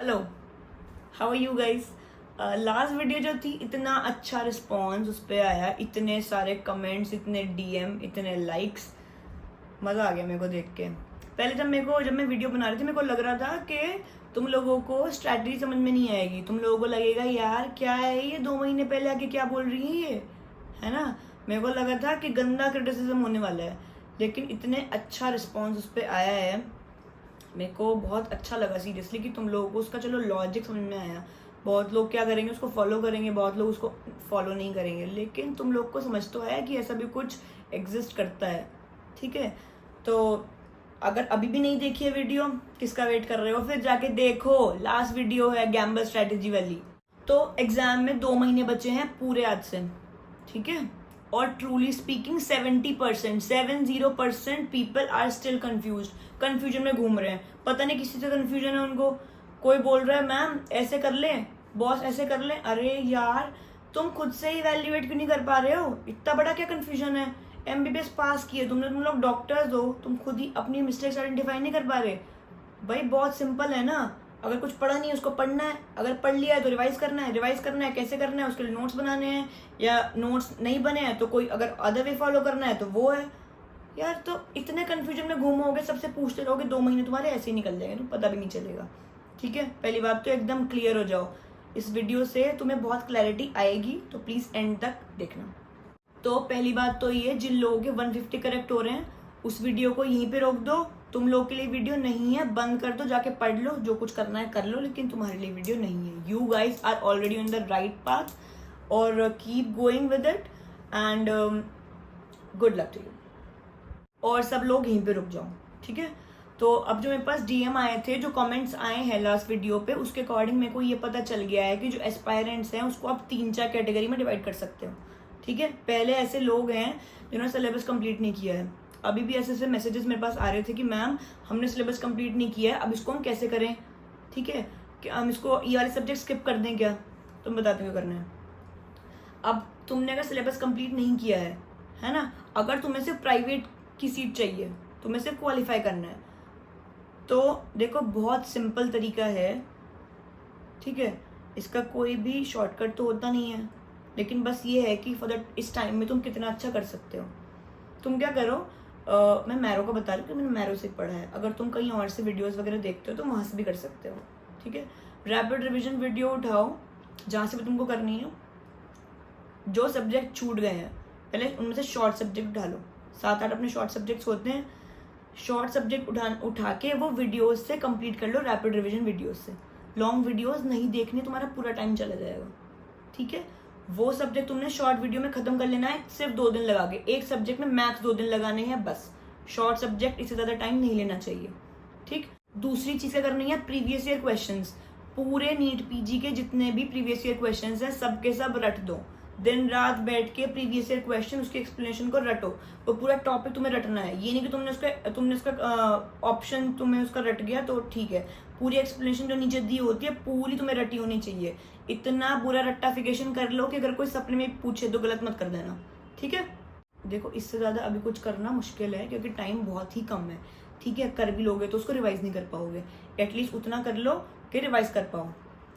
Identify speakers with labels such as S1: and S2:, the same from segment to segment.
S1: Hello, how are you guys. Last video जो थी इतना अच्छा रिस्पॉन्स उस पर आया, इतने सारे कमेंट्स, इतने डीएम, इतने लाइक्स, मज़ा आ गया मेरे को देख के। पहले जब मैं वीडियो बना रही थी मेरे को लग रहा था कि तुम लोगों को स्ट्रैटेजी समझ में नहीं आएगी, तुम लोगों को लगेगा यार क्या है ये 2 महीने पहले आके क्या बोल रही है ये, है ना। मेरे को लगा था कि गंदा क्रिटिसिज्म होने वाला है, लेकिन इतने अच्छा रिस्पॉन्स उस पर आया है, मेरे को बहुत अच्छा लगा सीरियसली कि तुम लोगों को उसका चलो लॉजिक समझ में आया। बहुत लोग क्या करेंगे, उसको फॉलो करेंगे, बहुत लोग उसको फॉलो नहीं करेंगे, लेकिन तुम लोग को समझ तो आया कि ऐसा भी कुछ एग्जिस्ट करता है। ठीक है, तो अगर अभी भी नहीं देखी है वीडियो, किसका वेट कर रहे हो, फिर जाके देखो, लास्ट वीडियो है गैम्बल स्ट्रैटेजी वाली। तो एग्जाम में 2 महीने बचे हैं पूरे आज से, ठीक है। और truly speaking 70% people are still confusion में घूम रहे हैं। पता नहीं किसी से कंफ्यूजन है उनको। कोई बोल रहा है मैम ऐसे कर ले, बॉस ऐसे कर ले। अरे यार तुम खुद से ही इवैल्यूएट क्यों नहीं कर पा रहे हो, इतना बड़ा क्या कंफ्यूजन है। एमबीबीएस पास किए तुम लोग डॉक्टर्स हो, तुम खुद ही अपनी मिस्टेक्स आइडेंटिफाई नहीं कर पा रहे। भाई बहुत सिंपल है ना, अगर कुछ पढ़ा नहीं है उसको पढ़ना है, अगर पढ़ लिया है तो रिवाइज करना है। कैसे करना है, उसके लिए नोट्स बनाने हैं, या नोट्स नहीं बने हैं तो कोई अगर अदर वे फॉलो करना है तो वो है। यार तो इतने कंफ्यूजन में घूमोगे, सबसे पूछते रहोगे, 2 महीने तुम्हारे ऐसे ही निकल जाएंगे, तो पता भी नहीं चलेगा। ठीक है, पहली बात तो एकदम क्लियर हो जाओ, इस वीडियो से तुम्हें बहुत क्लैरिटी आएगी, तो प्लीज एंड तक देखना। तो पहली बात तो ये, जिन लोगों के 150 करेक्ट हो रहे हैं उस वीडियो को यहीं पे रोक दो। तुम लोग के लिए वीडियो नहीं है, बंद कर दो, जाके पढ़ लो, जो कुछ करना है कर लो, लेकिन तुम्हारे लिए वीडियो नहीं है। You guys are already on the right path, और keep going with it, and good luck to you. और सब लोग यहीं पे रुक जाओ, ठीक है। तो अब जो मेरे पास डीएम आए थे, जो कमेंट्स आए हैं लास्ट वीडियो पे, उसके अकॉर्डिंग मेरे को ये पता चल गया है कि जो एस्पायरेंट्स हैं उसको आप 3-4 कैटेगरी में डिवाइड कर सकते हो। ठीक है, पहले ऐसे लोग हैं जिन्होंने सिलेबस कंप्लीट नहीं किया है। अभी भी ऐसे मैसेजेस मेरे पास आ रहे थे कि मैम हमने सिलेबस कंप्लीट नहीं किया है, अब इसको हम कैसे करें। ठीक है, कि हम इसको ये वाले सब्जेक्ट स्किप कर दें क्या। तुम बताते हो क्या करना है। अब तुमने अगर सिलेबस कंप्लीट नहीं किया है ना, अगर तुम्हें सिर्फ प्राइवेट की सीट चाहिए, तुम्हें सिर्फ क्वालिफाई करना है, तो देखो बहुत सिंपल तरीका है। ठीक है, इसका कोई भी शॉर्टकट तो होता नहीं है, लेकिन बस ये है कि फॉर दैट इस टाइम में तुम कितना अच्छा कर सकते हो। तुम क्या करो, मैं मैरो का बता रही हूँ कि मैंने मैरो से पढ़ा है, अगर तुम कहीं और से वीडियोस वगैरह देखते हो तो वहाँ से भी कर सकते हो। ठीक है, रैपिड रिविजन वीडियो उठाओ जहाँ से भी तुमको करनी है। जो सब्जेक्ट छूट गए हैं पहले उनमें से शॉर्ट सब्जेक्ट उठा लो, 7-8 अपने शॉर्ट सब्जेक्ट्स होते हैं, शॉर्ट सब्जेक्ट उठा के वो वीडियोस से कंप्लीट कर लो, रैपिड रिविजन वीडियोस से। लॉन्ग वीडियोस नहीं देखनी, तुम्हारा पूरा टाइम चला जाएगा। ठीक है, वो सब्जेक्ट तुमने शॉर्ट वीडियो में खत्म कर लेना है, सिर्फ 2 दिन लगा के। एक सब्जेक्ट में मैक्स 2 दिन लगाने हैं बस। शॉर्ट सब्जेक्ट इससे ज्यादा टाइम नहीं लेना चाहिए। ठीक, दूसरी चीज क्या करनी है, प्रीवियस ईयर क्वेश्चंस, पूरे नीट पीजी के जितने भी प्रीवियस ईयर क्वेश्चंस हैं सबके सब रट दो। दिन रात बैठ के प्रीवियस ईयर क्वेश्चन, उसके एक्सप्लेनेशन को रटो। वो पूरा टॉपिक तुम्हें रटना है, ये नहीं कि तुमने उसका ऑप्शन तुम्हें उसका रट गया तो ठीक है। पूरी एक्सप्लेनेशन जो नीचे दी होती है पूरी तुम्हें रटी होनी चाहिए। इतना बुरा रट्टाफिकेशन कर लो कि अगर कोई सपने में पूछे तो गलत मत कर देना। ठीक है, देखो इससे ज्यादा अभी कुछ करना मुश्किल है क्योंकि टाइम बहुत ही कम है। ठीक है, कर भी लोगे तो उसको रिवाइज नहीं कर पाओगे, एटलीस्ट उतना कर लो कि रिवाइज कर पाओ।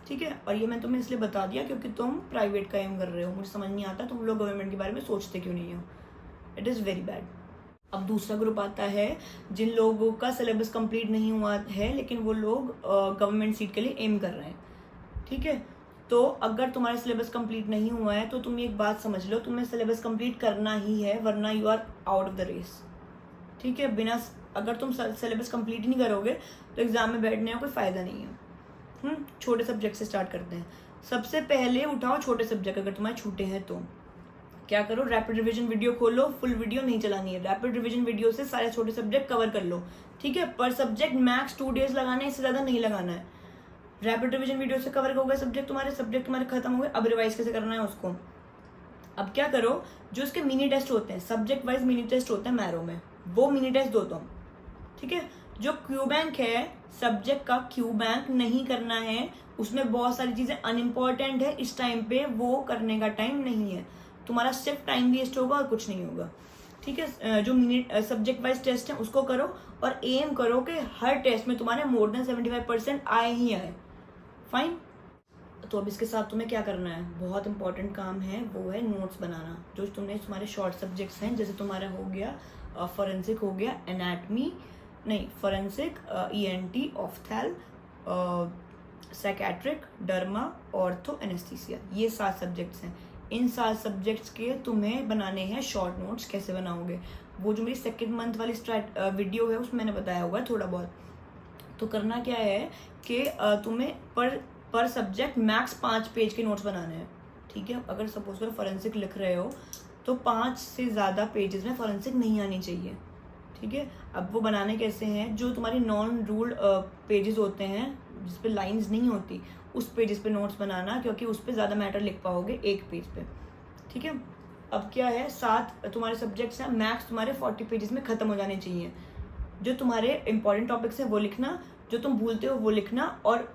S1: ठीक है, और ये मैं तुम्हें इसलिए बता दिया क्योंकि तुम प्राइवेट का एम कर रहे हो, मुझे समझ नहीं आता तुम लोग गवर्नमेंट के बारे में सोचते क्यों नहीं हो। It is very bad. अब दूसरा ग्रुप आता है जिन लोगों का सिलेबस कंप्लीट नहीं हुआ है लेकिन वो लोग गवर्नमेंट सीट के लिए एम कर रहे हैं। ठीक है, तो अगर तुम्हारा सिलेबस कंप्लीट नहीं हुआ है तो तुम एक बात समझ लो, तुम्हें सिलेबस कंप्लीट करना ही है, वरना you are out of the race. ठीक है, बिना अगर तुम सिलेबस कंप्लीट ही नहीं करोगे तो एग्जाम में बैठने का कोई फायदा नहीं है। छोटे सब्जेक्ट से स्टार्ट करते हैं। सबसे पहले उठाओ छोटे सब्जेक्ट, अगर तुम्हारे छूटे हैं तो क्या करो, रैपिड रिवीजन वीडियो खोलो, फुल वीडियो नहीं चलानी है, रैपिड रिवीजन वीडियो से सारे छोटे सब्जेक्ट कवर कर लो। ठीक है, पर सब्जेक्ट मैक्स 2 डेज लगाना है, इससे ज्यादा नहीं लगाना है। रैपिड रिवीजन वीडियो से कवर हो गए सब्जेक्ट तुम्हारे खत्म हो गए। अब रिवाइज कैसे करना है उसको, अब क्या करो, जो उसके मिनी टेस्ट होते हैं, सब्जेक्ट वाइज मिनी टेस्ट होते हैं मैरो में, वो मिनी टेस्ट दो तुम। ठीक है, जो क्यू बैंक है सब्जेक्ट का, क्यू बैंक नहीं करना है, उसमें बहुत सारी चीजें अनइम्पॉर्टेंट है, इस टाइम पे वो करने का टाइम नहीं है। तुम्हारा सिर्फ टाइम वेस्ट होगा और कुछ नहीं होगा। ठीक है, जो मिनट सब्जेक्ट वाइज टेस्ट है उसको करो, और एम करो कि हर टेस्ट में तुम्हारे मोर देन 75% आए ही आए। फाइन। तो अब इसके साथ तुम्हें क्या करना है, बहुत इंपॉर्टेंट काम है, वो है नोट्स बनाना। जो तुमने तुम्हारे शॉर्ट सब्जेक्ट्स हैं, जैसे तुम्हारा हो गया फॉरेंसिक, हो गया एनाटमी, नहीं forensic, ENT, ophthal, psychiatric, derma, ortho, anaesthesia, ये 7 सब्जेक्ट्स हैं। इन 7 सब्जेक्ट्स के तुम्हें बनाने हैं शॉर्ट नोट्स। कैसे बनाओगे, वो जो मेरी सेकेंड मंथ वाली वीडियो है उसमें मैंने बताया हुआ है थोड़ा बहुत। तो करना क्या है कि तुम्हें पर सब्जेक्ट मैक्स 5 पेज के नोट्स बनाने हैं, ठीक है। अगर सपोज करो फॉरेंसिक लिख रहे हो तो 5 से ज़्यादा पेजेस में फॉरेंसिक नहीं आनी चाहिए, ठीक है। अब वो बनाने कैसे हैं, जो तुम्हारी नॉन रूल्ड पेजेस होते हैं जिस पे लाइंस नहीं होती, उस पेजेस पे नोट्स बनाना, क्योंकि उस पे ज़्यादा मैटर लिख पाओगे एक पेज पे, ठीक है। अब क्या है, 7 तुम्हारे सब्जेक्ट्स हैं, मैक्स तुम्हारे 40 पेजेस में ख़त्म हो जाने चाहिए। जो तुम्हारे इंपॉर्टेंट टॉपिक्स हैं वो लिखना, जो तुम भूलते हो वो लिखना, और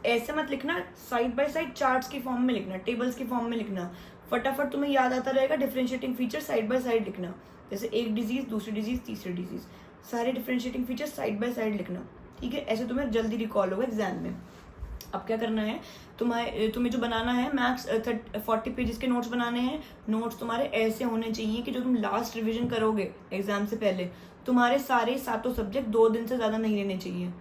S1: ऐसे मत लिखना, साइड बाय साइड चार्ट्स की फॉर्म में लिखना, टेबल्स की फॉर्म में लिखना, फटाफट तुम्हें याद आता रहेगा। Differentiating feature side by side लिखना, जैसे एक डिजीज, दूसरी डिजीज, तीसरी डिजीज, सारे differentiating feature side by side लिखना, ठीक है। ऐसे तुम्हें जल्दी रिकॉल होगा एग्जाम में। अब क्या करना है, तुम्हें जो बनाना है मैक्स 40 पेजेस के नोट्स बनाने हैं। नोट्स तुम्हारे ऐसे होने चाहिए कि जो तुम लास्ट रिवीजन करोगे एग्जाम से पहले, तुम्हारे सारे 7 सब्जेक्ट 2 दिन से ज़्यादा नहीं लेने चाहिए,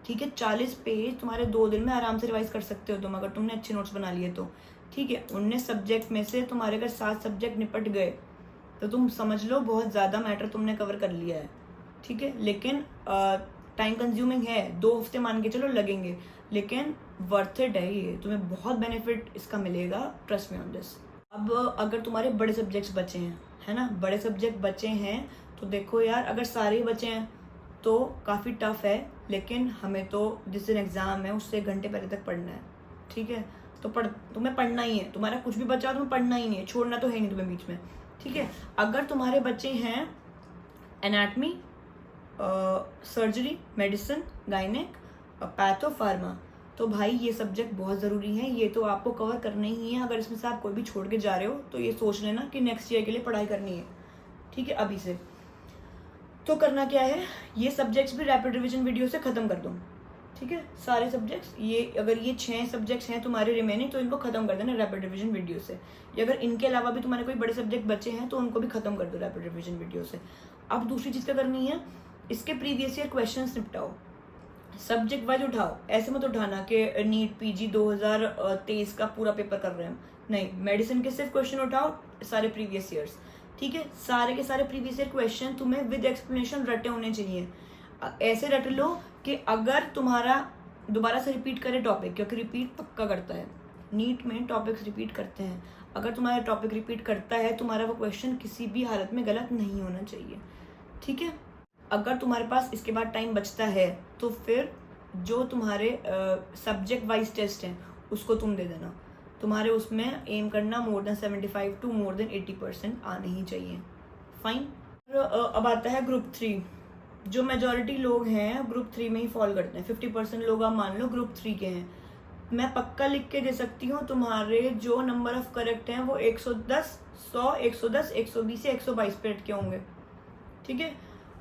S1: ठीक है। 40 पेज तुम्हारे 2 दिन में आराम से रिवाइज कर सकते हो तुम, अगर तुमने अच्छे नोट्स बना लिए तो, ठीक है। 19 सब्जेक्ट में से तुम्हारे अगर 7 सब्जेक्ट निपट गए तो तुम समझ लो बहुत ज़्यादा मैटर तुमने कवर कर लिया है, ठीक है। लेकिन टाइम कंज्यूमिंग है, 2 हफ्ते मान के चलो लगेंगे, लेकिन वर्थ इट है, ये तुम्हें बहुत बेनिफिट इसका मिलेगा, ट्रस्ट मी ऑन दिस। अब अगर तुम्हारे बड़े सब्जेक्ट्स बचे हैं, है ना, बड़े सब्जेक्ट बचे हैं, तो देखो यार, अगर सारे ही बचे हैं तो काफ़ी टफ है, लेकिन हमें तो जिस दिन एग्ज़ाम है उससे 1 घंटे पहले तक पढ़ना है, ठीक है। तो तुम्हें पढ़ना ही है, तुम्हारा कुछ भी बचा तुम्हें पढ़ना ही नहीं है, छोड़ना तो है नहीं तुम्हें बीच में, ठीक है। अगर तुम्हारे बच्चे हैं anatomy, surgery, medicine, gynaec, patho, pharma, तो भाई ये सब्जेक्ट बहुत ज़रूरी है, ये तो आपको कवर करने ही है। अगर इसमें से आप कोई भी छोड़ के जा रहे हो तो ये सोच लेना कि नेक्स्ट ईयर के लिए पढ़ाई करनी है, ठीक है, अभी से। तो करना क्या है, ये सब्जेक्ट्स भी रैपिड रिवीजन वीडियो से ख़त्म कर दो, ठीक है। सारे सब्जेक्ट्स, ये अगर ये 6 सब्जेक्ट्स हैं तुम्हारे रिमेनिंग, तो इनको ख़त्म कर देना रैपिड रिवीजन वीडियो से। या अगर इनके अलावा भी तुम्हारे कोई बड़े सब्जेक्ट बचे हैं तो उनको भी ख़त्म कर दो रैपिड रिवीजन वीडियो से। अब दूसरी चीज़ क्या करनी है, इसके प्रीवियस ईयर क्वेश्चन निपटाओ, सब्जेक्ट वाइज उठाओ। ऐसे मत उठाना कि नीट PG 2023 का पूरा पेपर कर रहे हैं, नहीं, मेडिसिन के सिर्फ क्वेश्चन उठाओ, सारे प्रीवियस ईयर्स, ठीक है। सारे के सारे प्रीवियस ईयर क्वेश्चन तुम्हें विद एक्सप्लेनेशन रटे होने चाहिए। ऐसे रट लो कि अगर तुम्हारा दोबारा से रिपीट करे टॉपिक, क्योंकि रिपीट पक्का करता है, नीट में टॉपिक्स रिपीट करते हैं, अगर तुम्हारा टॉपिक रिपीट करता है, तुम्हारा वो क्वेश्चन किसी भी हालत में गलत नहीं होना चाहिए, ठीक है। अगर तुम्हारे पास इसके बाद टाइम बचता है तो फिर जो तुम्हारे सब्जेक्ट वाइज टेस्ट हैं उसको तुम दे देना। तुम्हारे उसमें एम करना more than 75 to more than 80% आने ही चाहिए, फाइन। अब आता है ग्रुप 3। जो मेजॉरिटी लोग हैं ग्रुप 3 में ही फॉल करते हैं, 50% लोग आप मान लो ग्रुप 3 के हैं। मैं पक्का लिख के दे सकती हूँ, तुम्हारे जो नंबर ऑफ करेक्ट हैं वो 110, 100, 110, 120 से 122 पे अटके होंगे, ठीक है।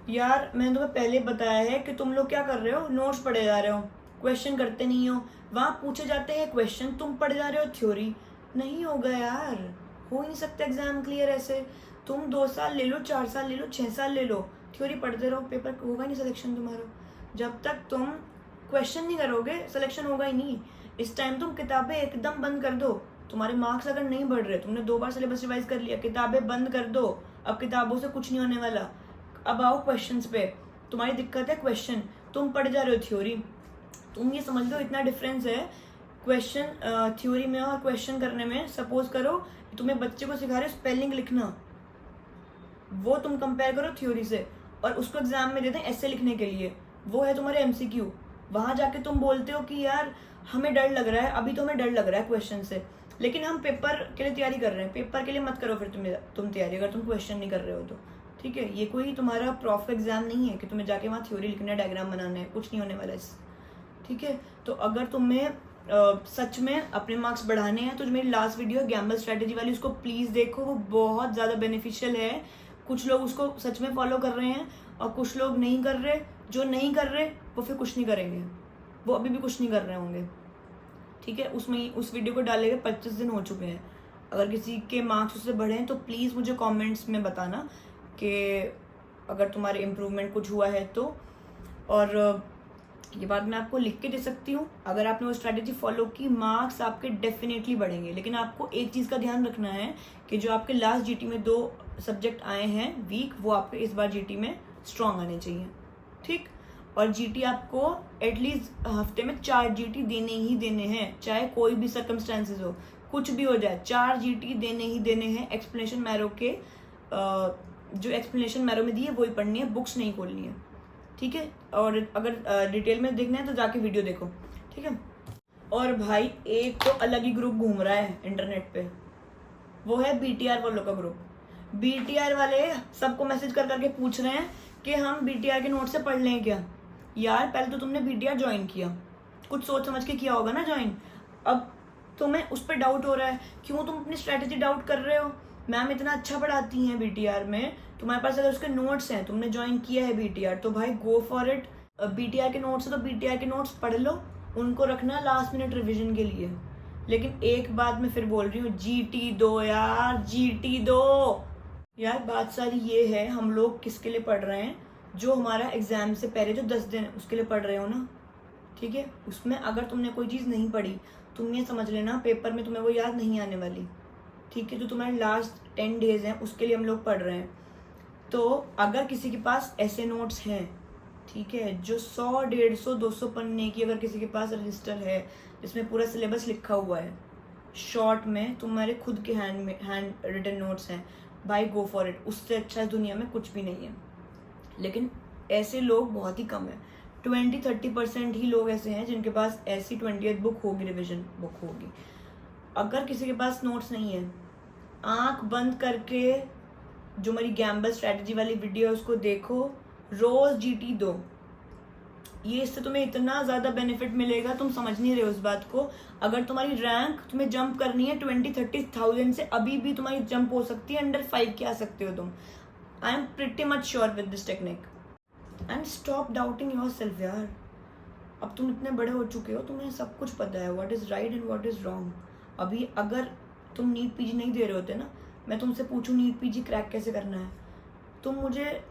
S1: यार मैंने तुम्हें पहले बताया है कि तुम लोग क्या कर रहे हो, नोट्स पढ़े जा रहे हो, क्वेश्चन करते नहीं हो। वहाँ पूछे जाते हैं क्वेश्चन, तुम पढ़े जा रहे हो थ्योरी। नहीं होगा यार, हो ही नहीं सकता एग्जाम क्लियर ऐसे। तुम 2 साल ले लो, 4 साल ले लो, 6 साल ले लो, थ्योरी पढ़ते रहो, पेपर होगा नहीं सिलेक्शन तुम्हारा। जब तक तुम क्वेश्चन नहीं करोगे सिलेक्शन होगा ही नहीं। इस टाइम तुम किताबें एकदम बंद कर दो। तुम्हारे मार्क्स अगर नहीं बढ़ रहे, तुमने 2 बार सिलेबस रिवाइज कर लिया, किताबें बंद कर दो। अब किताबों से कुछ नहीं होने वाला। अब आओ क्वेश्चंस पे। तुम्हारी दिक्कत है क्वेश्चन, तुम पढ़ जा रहे हो थ्योरी। तुम ये समझ लो इतना डिफरेंस है क्वेश्चन थ्योरी में और क्वेश्चन करने में। सपोज करो तुम्हें बच्चे को सिखा रहे हो स्पेलिंग लिखना, वो तुम कंपेयर करो थ्योरी से, और उसको एग्जाम में देते हैं ऐसे लिखने के लिए, वो है तुम्हारे MCQ। वहां जाके तुम बोलते हो कि यार हमें डर लग रहा है, अभी तो हमें डर लग रहा है क्वेश्चन से, लेकिन हम पेपर के लिए तैयारी कर रहे हैं। पेपर के लिए मत करो फिर तुम तैयारी, अगर तुम क्वेश्चन नहीं कर रहे हो तो, ठीक है। ये कोई तुम्हारा प्रॉफ एग्जाम नहीं है कि तुम्हें जाके वहाँ थ्योरी लिखना है, डायग्राम बनाना है, कुछ नहीं होने वाला इस, ठीक है। तो अगर तुम्हें सच में अपने मार्क्स बढ़ाने हैं तो जो मेरी लास्ट वीडियो है गैम्बल स्ट्रैटेजी वाली, उसको प्लीज़ देखो, वो बहुत ज़्यादा बेनिफिशियल है। कुछ लोग उसको सच में फॉलो कर रहे हैं और कुछ लोग नहीं कर रहे। जो नहीं कर रहे वो फिर कुछ नहीं करेंगे, वो अभी भी कुछ नहीं कर रहे होंगे। ठीक है, उसमें उस वीडियो को डाले हुए 25 दिन हो चुके हैं। अगर किसी के मार्क्स उससे बढ़े हैं तो प्लीज़ मुझे कमेंट्स में बताना कि अगर तुम्हारे इम्प्रूवमेंट कुछ हुआ है तो। और ये बात मैं आपको लिख के दे सकती हूँ, अगर आपने वो स्ट्रैटेजी फॉलो की मार्क्स आपके डेफिनेटली बढ़ेंगे। लेकिन आपको एक चीज़ का ध्यान रखना है कि जो आपके लास्ट जीटी में 2 सब्जेक्ट आए हैं वीक, वो आपके इस बार जीटी में स्ट्रॉन्ग आने चाहिए, ठीक। और जीटी आपको एटलीस्ट हफ्ते में 4 जीटी देने ही देने हैं, चाहे कोई भी सर्कमस्टेंसेज हो, कुछ भी हो जाए, 4 जीटी देने ही देने हैं। एक्सप्लेनेशन मैरो के जो एक्सप्लेनेशन मैरो में दी है वही पढ़नी है, बुक्स नहीं खोलनी है, ठीक है। और अगर डिटेल में देखना है तो जाके वीडियो देखो, ठीक है। और भाई एक तो अलग ही ग्रुप घूम रहा है इंटरनेट पे, वो है बीटीआर वालों का ग्रुप। बीटीआर वाले सबको मैसेज कर करके पूछ रहे हैं कि हम बीटीआर के नोट से पढ़ लें क्या। यार पहले तो तुमने बीटीआर ज्वाइन किया, कुछ सोच समझ के किया होगा ना ज्वाइन। अब तुम्हें उस पर डाउट हो रहा है, क्यों तुम अपनी स्ट्रैटेजी डाउट कर रहे हो। मैम इतना अच्छा पढ़ाती हैं बीटीआर में, तुम्हारे पास अगर उसके नोट्स हैं, तुमने ज्वाइन किया है बीटीआर, तो भाई गो फॉर इट। बीटीआर के नोट्स है तो बीटीआर के नोट्स पढ़ लो, उनको रखना लास्ट मिनट रिविजन के लिए। लेकिन एक बात मैं फिर बोल रही हूँ, जीटी दो यार, जीटी दो यार। बात सारी ये है, हम लोग किसके लिए पढ़ रहे हैं, जो हमारा एग्जाम से पहले जो 10 दिन है उसके लिए पढ़ रहे हो ना, ठीक है। उसमें अगर तुमने कोई चीज़ नहीं पढ़ी, तुम ये समझ लेना पेपर में तुम्हें वो याद नहीं आने वाली, ठीक है। जो तुम्हारे लास्ट 10 डेज हैं उसके लिए हम लोग पढ़ रहे हैं। तो अगर किसी के पास ऐसे नोट्स हैं, ठीक है, जो 100, 150, 200 पन्ने की अगर किसी के पास रजिस्टर है जिसमें पूरा सिलेबस लिखा हुआ है, शॉर्ट में तुम्हारे खुद के हैंड रिटन नोट्स हैं, भाई गो फॉर इट। उससे अच्छा दुनिया में कुछ भी नहीं है। लेकिन ऐसे लोग बहुत ही कम है, 20-30% ही लोग ऐसे हैं जिनके पास ऐसी 20th बुक होगी, रिविजन बुक होगी। अगर किसी के पास नोट्स नहीं है, आंख बंद करके जो मेरी गैम्बल स्ट्रैटेजी वाली वीडियो है उसको देखो, रोज जीटी दो। ये इससे तुम्हें इतना ज़्यादा बेनिफिट मिलेगा, तुम समझ नहीं रहे हो उस बात को। अगर तुम्हारी रैंक तुम्हें जंप करनी है 20-30,000 से, अभी भी तुम्हारी जंप हो सकती है, अंडर 5 के आ सकते हो तुम। I am pretty much sure with this technique. And stop doubting your self यार। अब तुम इतने बड़े हो चुके हो, तुम्हें सब कुछ पता है, what is right and what is wrong. अभी अगर तुम नीट पीजी नहीं दे रहे होते ना, मैं तुमसे पूछूं नीट पीजी क्रैक कैसे करना है, तुम मुझे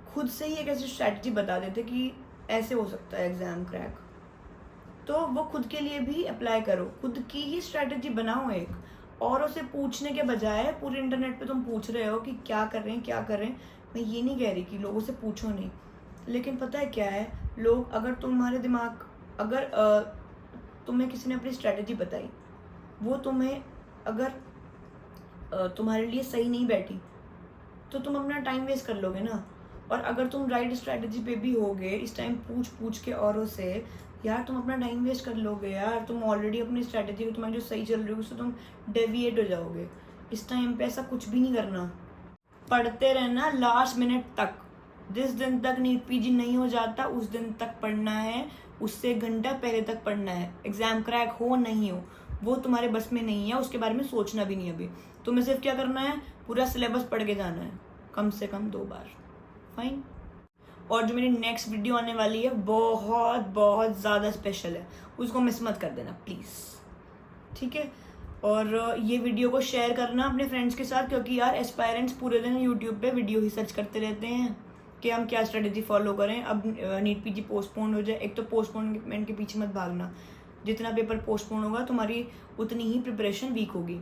S1: खुद से ही एक ऐसी स्ट्रैटेजी बता देते कि ऐसे हो सकता है एग्ज़ाम क्रैक, तो वो खुद के लिए भी अप्लाई करो, खुद की ही स्ट्रैटेजी बनाओ एक। औरों से पूछने के बजाय पूरे इंटरनेट पे तुम पूछ रहे हो कि क्या कर रहे हैं क्या कर रहे हैं। मैं ये नहीं कह रही कि लोगों से पूछो नहीं, लेकिन पता है क्या है, लोग अगर तुम्हारे दिमाग, अगर तुम्हें किसी ने अपनी स्ट्रैटेजी बताई, वो तुम्हें अगर तुम्हारे लिए सही नहीं बैठी, तो तुम अपना टाइम वेस्ट कर लोगे ना। और अगर तुम राइट स्ट्रैटेजी पे भी होगे, इस टाइम पूछ के औरों से, यार तुम अपना टाइम वेस्ट कर लोगे यार। तुम ऑलरेडी अपनी स्ट्रैटेजी को, तुम्हारी जो सही चल रही है उससे तुम डेविएट हो जाओगे। इस टाइम पे ऐसा कुछ भी नहीं करना, पढ़ते रहना लास्ट मिनट तक। जिस दिन तक नीट पीजी नहीं हो जाता उस दिन तक पढ़ना है, उससे 1 घंटा पहले तक पढ़ना है। एग्जाम क्रैक हो नहीं हो वो तुम्हारे बस में नहीं है, उसके बारे में सोचना भी नहीं। अभी तुम्हें सिर्फ क्या करना है, पूरा सिलेबस पढ़ के जाना है, कम से कम 2 बार, फाइन। और जो मेरी नेक्स्ट वीडियो आने वाली है बहुत बहुत ज़्यादा स्पेशल है, उसको मिस मत कर देना प्लीज़, ठीक है। और ये वीडियो को शेयर करना अपने फ्रेंड्स के साथ, क्योंकि यार एस्पायरेंट्स पूरे दिन यूट्यूब पे वीडियो ही सर्च करते रहते हैं कि हम क्या स्ट्रेटेजी फॉलो करें। अब नीट पीजी पोस्टपोन हो जाए, एक तो पोस्टपोनमेंट के पीछे मत भागना, जितना पेपर पोस्टपोन होगा तुम्हारी उतनी ही प्रिपरेशन वीक होगी,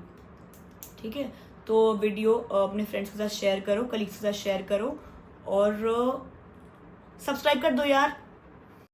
S1: ठीक है। तो वीडियो अपने फ्रेंड्स के साथ शेयर करो, कलीग्स के साथ शेयर करो, और सब्सक्राइब कर दो यार।